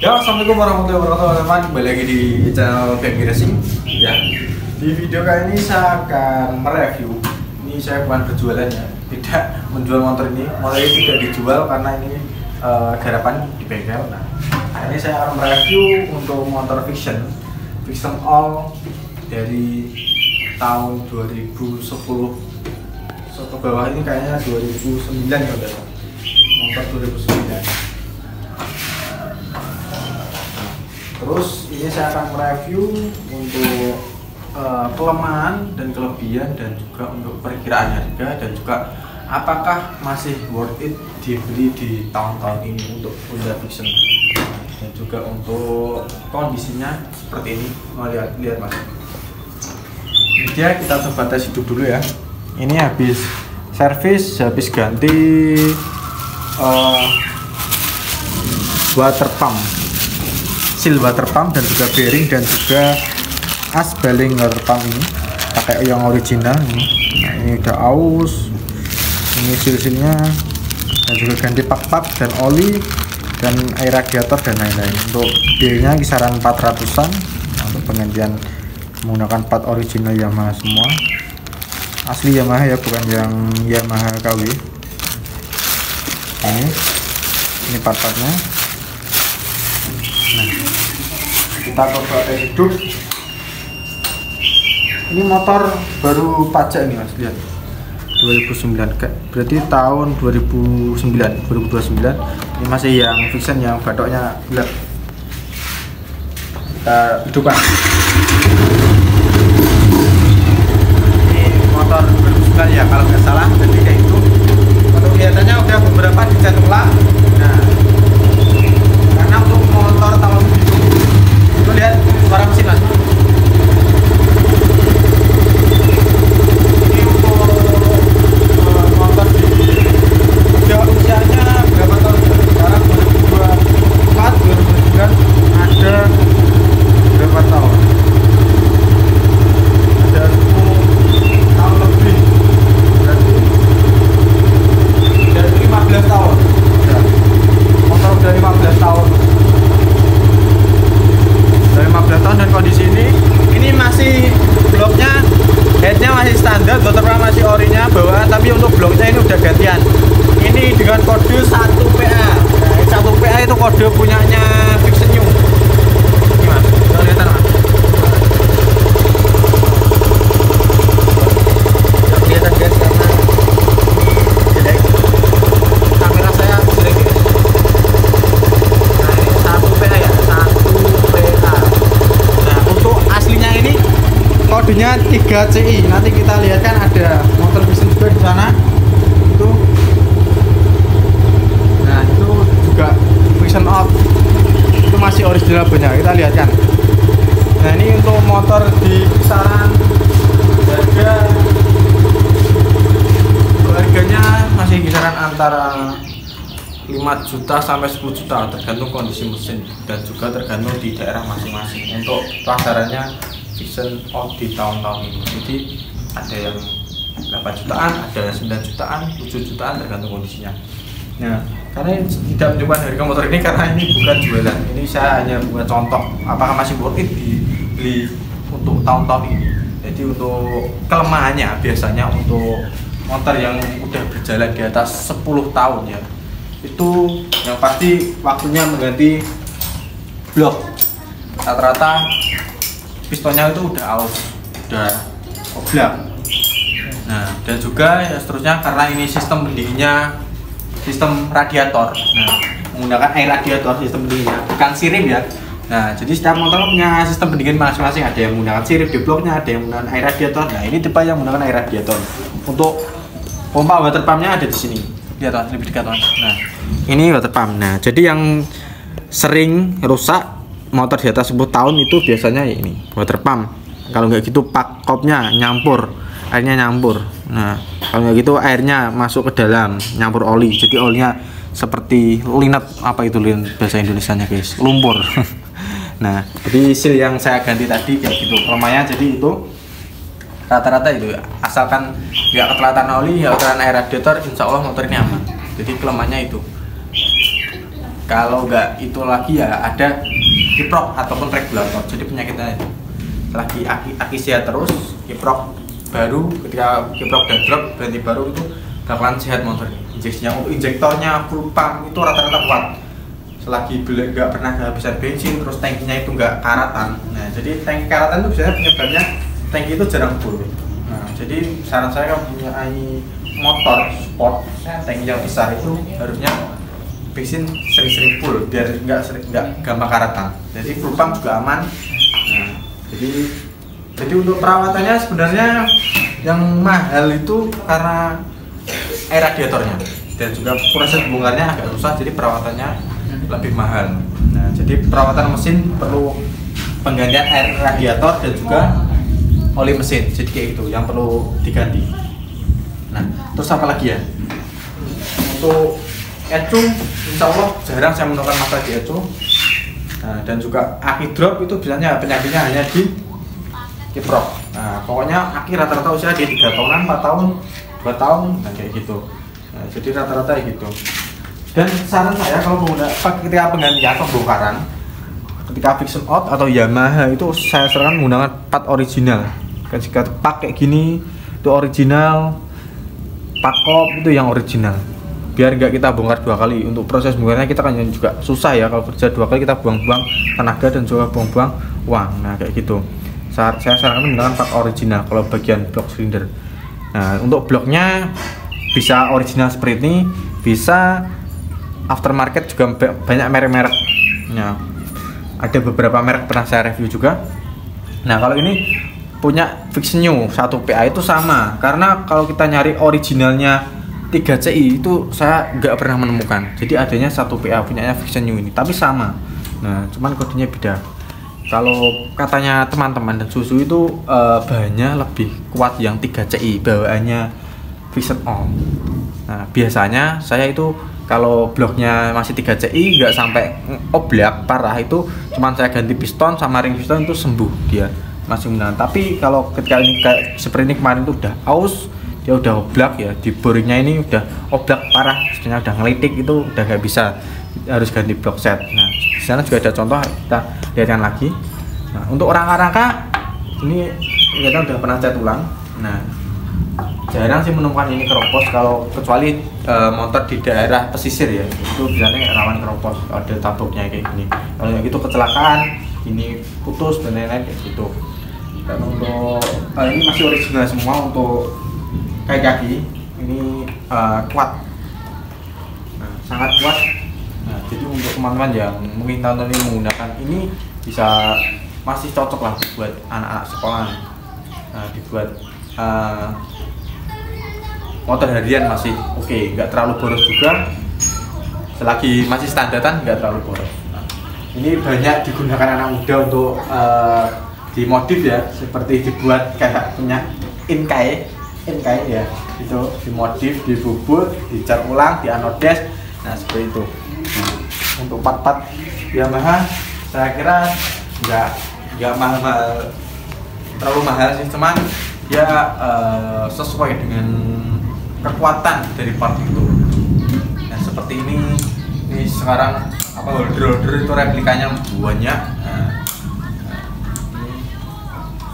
Ya, assalamualaikum warahmatullahi wabarakatuh, teman-teman. Kembali lagi di channel BMG Racing. Ya, di video kali ini saya akan mereview. Ini saya bukan berjualan ya, tidak menjual motor ini. Motor ini tidak dijual karena ini garapan di bengkel. Nah, ini saya akan mereview untuk motor Vision All dari tahun 2010 ke bawah, ini kayaknya 2009 ya udah. Motor 2009. Terus ini saya akan mereview untuk kelemahan dan kelebihan dan juga untuk perkiraan harga dan juga apakah masih worth it dibeli di tahun-tahun ini untuk Honda Vision, dan juga untuk kondisinya seperti ini. Mau lihat mas. Ini dia, kita coba tes hidup dulu ya. Ini habis servis, habis ganti water pump, seal water pump, dan juga bearing dan juga as baling water pump ini pakai yang original ini. Nah, ini udah aus, ini seal-sealnya, dan juga ganti pak-pak dan oli dan air radiator dan lain-lain. Untuk biayanya kisaran 400-an. Nah, untuk penggantian menggunakan part original Yamaha semua, asli Yamaha ya, bukan yang Yamaha KW. Ini part-partnya. Nah, kita coba tes hidup. Ini motor baru pajak ini mas, lihat 2009, berarti tahun 2029. Ini masih yang Vision yang batoknya gelap. Kita hidupkan. Ini motor 2009 ya kalau nggak salah, jadi kayak itu. Untuk kelihatannya udah beberapa dicat ulang. Nah, karena untuk motor tahun itu lihat suara mesin mas. Ini untuk motor di usianya berapa tahun? Sekarang 2024, 2009 ada berapa tahun? Ada 10 tahun lebih, berarti dari 15 tahun. Motor udah 15 tahun. Dari 15 tahun, dan kondisi ini masih bloknya, headnya masih standar, waterpump masih orinya bawaan, tapi untuk bloknya ini udah gantian. Ini dengan kode 1PA. Nah, 1PA itu kode punyanya Vision New. Ini mas, kelihatan mas. Nggak kelihatan guys karena jelek. Kamera saya jelek guys. Nah, ini 1PA ya, 1PA. Nah, untuk aslinya ini kodenya 3CI. Nanti kita lihat kan ada motor Vision juga di sana. Itu. Nah, itu juga Vision Out. Itu masih original banyak. Kita lihat kan. Nah, ini untuk motor di kisaran harganya masih kisaran antara 5 juta sampai 10 juta tergantung kondisi mesin dan juga tergantung di daerah masing-masing. Untuk pasarannya Vision Out di tahun-tahun ini, jadi ada yang 8 jutaan, ada yang 9 jutaan, 7 jutaan tergantung kondisinya. Nah, karena tidak menunjukkan harga motor ini karena ini bukan jualan, ini saya hanya buat contoh apakah masih worth it dibeli untuk tahun-tahun ini. Jadi untuk kelemahannya biasanya untuk motor yang udah berjalan di atas 10 tahun ya, itu yang pasti waktunya mengganti blok. Rata-rata pistonnya itu udah aus, udah oblak. Nah, dan juga ya seterusnya karena ini sistem pendinginnya sistem radiator. Nah, menggunakan air radiator sistem pendinginnya, bukan sirip ya. Nah, jadi setiap motor punya sistem pendingin masing-masing. Ada yang menggunakan sirip di bloknya, ada yang menggunakan air radiator. Nah, ini tipe yang menggunakan air radiator. Untuk pompa water pumpnya ada di sini. Lihat mas, lebih dekat mas. Nah, ini water pump. Nah, jadi yang sering rusak motor di atas 10 tahun itu biasanya ya ini water pump. Kalau nggak gitu pak kopnya nyampur, airnya nyampur. Nah, kalau nggak gitu airnya masuk ke dalam, nyampur oli. Jadi olinya seperti linet, apa itu linet bahasa Indonesianya guys, lumpur. Nah, jadi seal yang saya ganti tadi kayak gitu. Kelemahannya jadi itu rata-rata itu asalkan nggak ketelatan oli, nggak ketelatan air radiator, insya Allah motor ini aman. Jadi kelemahannya itu Kalau nggak itu lagi ya ada kiprok ataupun regulator. Jadi penyakitnya itu lagi aki sehat terus, kiprok baru, ketika kiprok udah drop berhenti baru itu bakalan sehat motor. Injeksinya untuk injektornya full pump itu rata-rata kuat. Selagi nggak pernah kehabisan bensin, terus tankinya itu nggak karatan. Nah, jadi tangki karatan itu biasanya penyebabnya tangki itu jarang full. Nah, jadi saran saya kalau punya motor sport tangki yang besar itu harusnya bensin sering-sering full biar nggak gampang karatan. Jadi full pump juga aman. Nah, jadi untuk perawatannya sebenarnya yang mahal itu karena air radiatornya dan juga proses bongkarnya agak susah, jadi perawatannya lebih mahal. Nah, jadi perawatan mesin perlu penggantian air radiator dan juga oli mesin. Jadi kayak gitu yang perlu diganti. Nah, terus apa lagi ya? Untuk ecu, insya Allah jarang saya menemukan masalah di ecu. Nah, dan juga aki drop itu biasanya penyakitnya hanya di kiprok. Nah, pokoknya aki rata-rata usia di 3 tahunan, 4 tahun, 2 tahun, nah kayak gitu. Nah, jadi rata-rata gitu. Dan saran saya kalau ketika penggantian pembongkaran, ketika Vixen Out atau Yamaha itu saya sarankan menggunakan part original. Jika pakai gini itu original, pakop itu yang original. Biar nggak kita bongkar 2 kali. Untuk proses bongkarnya kita kan juga susah ya, kalau kerja 2 kali kita buang-buang tenaga dan juga buang-buang uang. Nah kayak gitu. Saya sarankan menggunakan part original kalau bagian blok silinder. Nah untuk bloknya bisa original seperti ini, bisa aftermarket juga banyak merek-merek. Nah, ada beberapa merek pernah saya review juga. Nah, kalau ini punya Vixen New 1 PA itu sama, karena kalau kita nyari originalnya 3CI itu saya nggak pernah menemukan. Jadi adanya 1 PA punyanya Vixen New ini, tapi sama. Nah, cuman kodenya beda. Kalau katanya teman-teman dan susu itu bahannya lebih kuat yang 3CI bawaannya Vixen On. Nah, biasanya saya itu kalau bloknya masih 3CI nggak sampai oblak parah, itu cuman saya ganti piston sama ring piston itu sembuh, dia masih menggunakan. Tapi kalau ketika ini kayak seperti ini kemarin itu udah aus, dia udah oblak ya, di boringnya ini udah oblak parah, sebenarnya udah ngelitik, itu udah nggak bisa, harus ganti blok set. Nah di sana juga ada contoh, kita lihatkan lagi. Nah untuk rangka-rangka ini kita udah pernah cat ulang. Nah jarang sih menemukan ini keropos, kalau kecuali motor di daerah pesisir ya, itu biasanya rawan keropos kalau ada taboknya kayak gini. Kalau gitu kecelakaan, ini putus dan lain-lain kayak gitu. Dan untuk ini masih original semua. Untuk kaki ini kuat, nah, sangat kuat. Nah, jadi untuk teman-teman yang mungkin tahun ini menggunakan ini bisa masih cocok lah buat anak-anak sekolah. Nah, dibuat motor harian masih oke, nggak terlalu boros juga, selagi masih standaran nggak terlalu boros. Nah, ini banyak digunakan anak muda untuk dimodif ya, seperti dibuat kayak punya Inkai ya, itu dimodif, dibubut, dicat ulang, dianodes, nah seperti itu. Nah, untuk part-part Yamaha saya kira nggak mahal, terlalu mahal sih, cuman ya sesuai dengan kekuatan dari part itu. Nah seperti ini sekarang apa, holder itu replikanya banyak. Nah,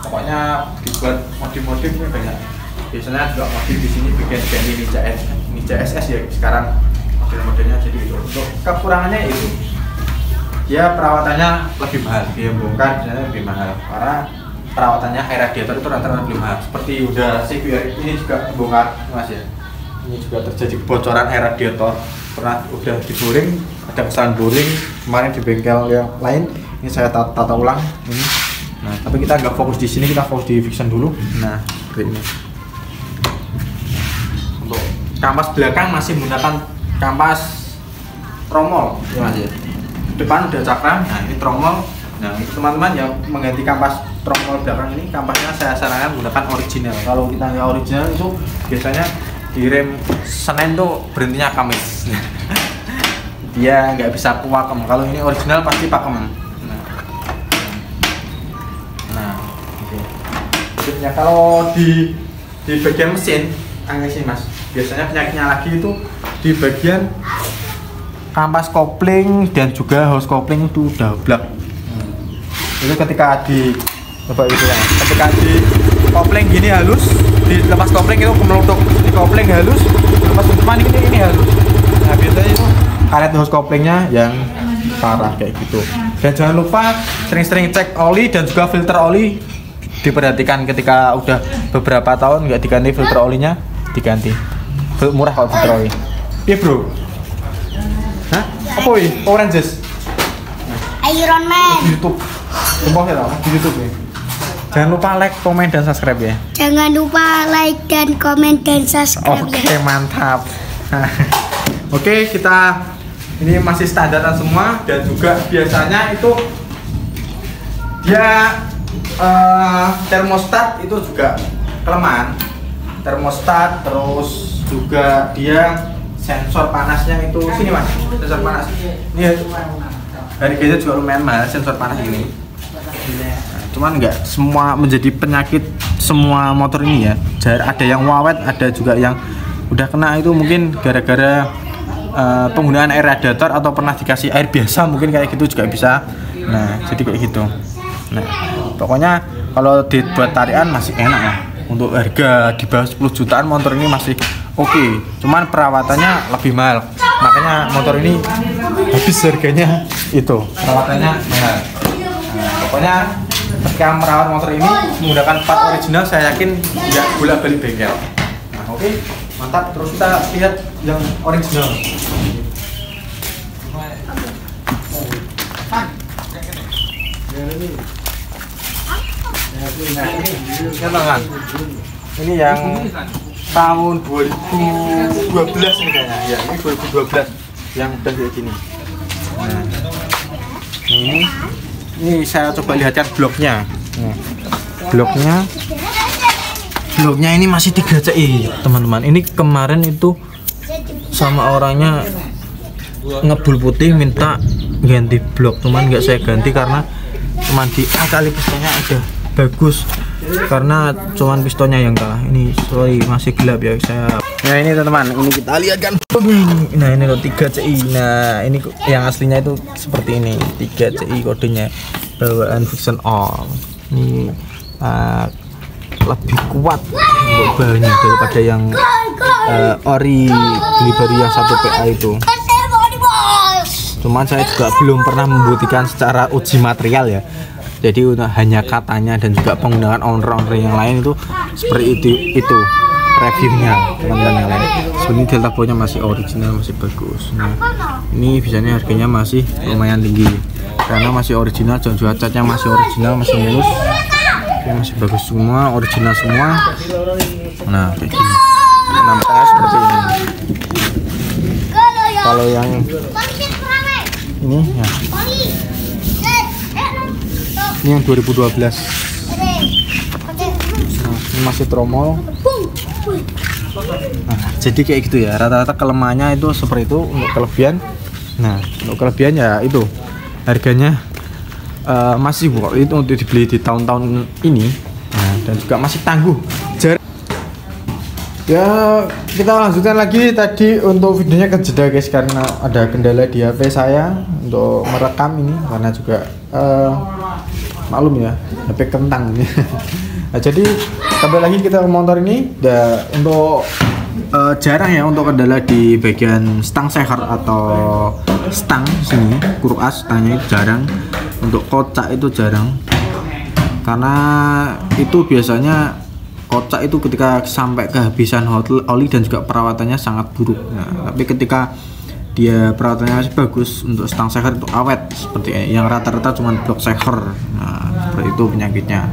pokoknya dibuat modif-modif ini banyak. Biasanya juga modif di sini bikin Ninja SS ya sekarang model-modelnya. Jadi itu untuk kekurangannya itu ya perawatannya lebih mahal, dia bongkar biasanya lebih mahal karena perawatannya air radiator itu rata-rata lebih mahal. Seperti udah CVR ini juga bongkar mas ya, ini juga terjadi kebocoran air radiator, udah diboring, ada kesalahan boring kemarin di bengkel yang lain. Ini saya tata ulang ini. Nah tapi kita nggak fokus di sini, kita fokus di Vixen dulu. Nah seperti ini. Untuk kampas belakang masih menggunakan kampas tromol ya mas ya. Depan udah cakram, nah ini tromol. Nah untuk teman-teman yang mengganti kampas tromol belakang ini, kampasnya saya sarankan menggunakan original. Kalau kita nggak original itu biasanya di rem Senin tuh berhentinya Kamis. Dia nggak bisa pakem. Kalau ini original pasti pakem. Nah oke. Jadi kalau di bagian mesin angin sih mas, biasanya penyakitnya lagi itu di bagian kampas kopling dan juga hose kopling itu doublak. Itu ketika di coba itu ya, ketika di kopling gini halus, dilepas kopling itu kemelutuk, di kopling halus, lepas cuman ini halus. Nah biasanya itu karet hose koplingnya yang parah kayak gitu. Dan jangan lupa sering-sering cek oli dan juga filter oli, diperhatikan ketika udah beberapa tahun nggak diganti filter olinya, diganti. Murah kalau filter oli. Iya bro. Hah? Apa ini? Power Rangers? Iron Man. Di YouTube. Sumpah ya di YouTube ya. Jangan lupa like, komen, dan subscribe ya. Jangan lupa like dan komen dan subscribe. Oke, mantap. Oke, kita ini masih standaran semua dan juga biasanya itu dia termostat itu juga kelemahan. Termostat terus juga dia sensor panasnya itu sini mas, sensor panas. Ini harganya juga lumayan mahal sensor panas ini. Nah, cuman nggak semua menjadi penyakit semua motor ini ya. Ada yang wawet, ada juga yang udah kena itu mungkin gara-gara penggunaan air radiator atau pernah dikasih air biasa mungkin kayak gitu juga bisa. Nah jadi kayak gitu. Nah pokoknya kalau dibuat tarian masih enak lah. Untuk harga di bawah 10 jutaan motor ini masih oke. Cuman perawatannya lebih mahal. Makanya motor ini habis harganya itu. Perawatannya mahal. Nah, pokoknya ketika merawat motor ini menggunakan part original saya yakin tidak bolak-balik bengkel. Nah oke, mantap. Terus kita lihat yang original. Nah ini yang tahun 2012 ini kayaknya ya, ini 2012 yang udah kayak gini. Nah ini saya coba lihatkan bloknya. Nah, bloknya ini masih 3 CI teman-teman. Ini kemarin itu sama orangnya ngebul putih minta ganti blok, cuman nggak saya ganti karena cuman di kali pistonnya ada bagus, karena cuman pistonnya yang kalah. Ini sorry masih gelap ya saya. Nah ini teman-teman, ini kita lihat kan bloknya ini. Nah ini loh 3 CI. Nah ini yang aslinya itu seperti ini 3 CI kodenya, bawaan Vision All. Ini lebih kuat untuk bahannya daripada yang ori beli baru yang 1 PA itu. Cuman saya juga belum pernah membuktikan secara uji material ya. Jadi hanya katanya dan juga penggunaan owner yang lain itu seperti itu reviewnya teman-teman yang lain. Sebenarnya delta bow-nya masih original, masih bagus. Nah ini biasanya harganya masih lumayan tinggi karena masih original dan juga catnya masih original, masih mulus. Ini masih bagus semua, original semua. Nah kayak gini, nampaknya seperti ini. Kalau yang ini ya, ini yang 2012. Nah, ini masih tromol. Nah, jadi kayak gitu ya, rata-rata kelemahannya itu seperti itu. Untuk kelebihan, nah untuk kelebihan ya itu harganya masih itu untuk dibeli di tahun-tahun ini. Nah, dan juga masih tangguh. Ya kita lanjutkan lagi. Tadi untuk videonya kejeda guys karena ada kendala di HP saya untuk merekam ini, karena juga maklum ya HP kentang ini. Nah, jadi kembali lagi kita ke motor ini. Untuk jarang ya untuk kendala di bagian stang seher atau stang sini, kuruk as stangnya itu jarang. Untuk kocak itu jarang karena itu biasanya kocak itu ketika sampai kehabisan oli dan juga perawatannya sangat buruk. Nah, tapi ketika dia perawatannya masih bagus, untuk stang seher itu awet seperti ini, yang rata-rata cuma blok seher. Nah, seperti itu penyakitnya.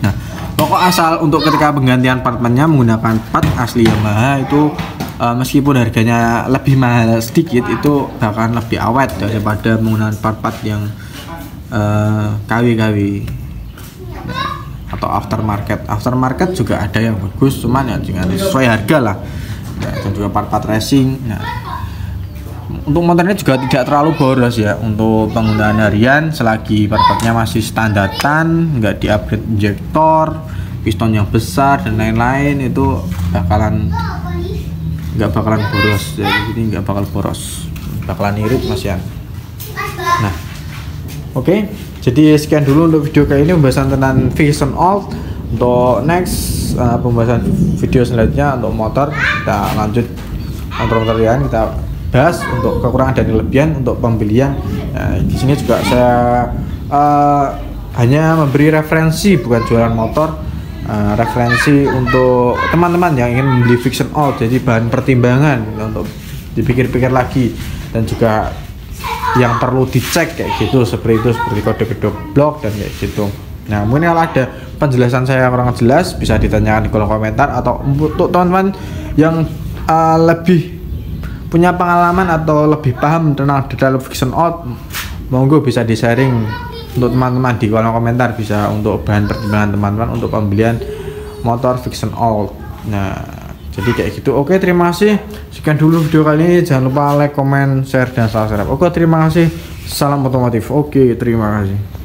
Nah, pokok asal untuk ketika penggantian partnya menggunakan part asli Yamaha itu meskipun harganya lebih mahal sedikit, itu bahkan lebih awet daripada menggunakan part-part yang KW-KW atau aftermarket juga ada yang bagus, cuman ya jangan sesuai harga lah. Nah, dan juga part-part racing. Nah, untuk motornya juga tidak terlalu boros ya untuk penggunaan harian, selagi part-partnya masih standaran, nggak di-upgrade injektor, piston yang besar dan lain-lain, itu nggak bakalan boros. Jadi nggak bakal boros. bakalan irit Mas Yan. Nah, oke. Jadi sekian dulu untuk video kali ini pembahasan tentang Vision Alt. Untuk next pembahasan video selanjutnya untuk motor, kita lanjut motor-motor yang kita bahas untuk kekurangan dan kelebihan untuk pembelian. Nah, di sini juga saya hanya memberi referensi, bukan jualan motor. Referensi untuk teman-teman yang ingin membeli Vision Alt, jadi bahan pertimbangan untuk dipikir-pikir lagi, dan juga yang perlu dicek kayak gitu, seperti kode blok dan kayak gitu. Nah, mungkin kalau ada penjelasan saya kurang jelas bisa ditanyakan di kolom komentar, atau untuk teman-teman yang lebih punya pengalaman atau lebih paham tentang detail Vision Alt, monggo bisa di-sharing untuk teman-teman di kolom komentar, bisa untuk bahan pertimbangan teman-teman untuk pembelian motor Vision Alt. Nah, jadi kayak gitu. Oke, terima kasih. Sekian dulu video kali ini. Jangan lupa like, comment, share, dan subscribe. Oke, terima kasih. Salam otomotif. Oke, terima kasih.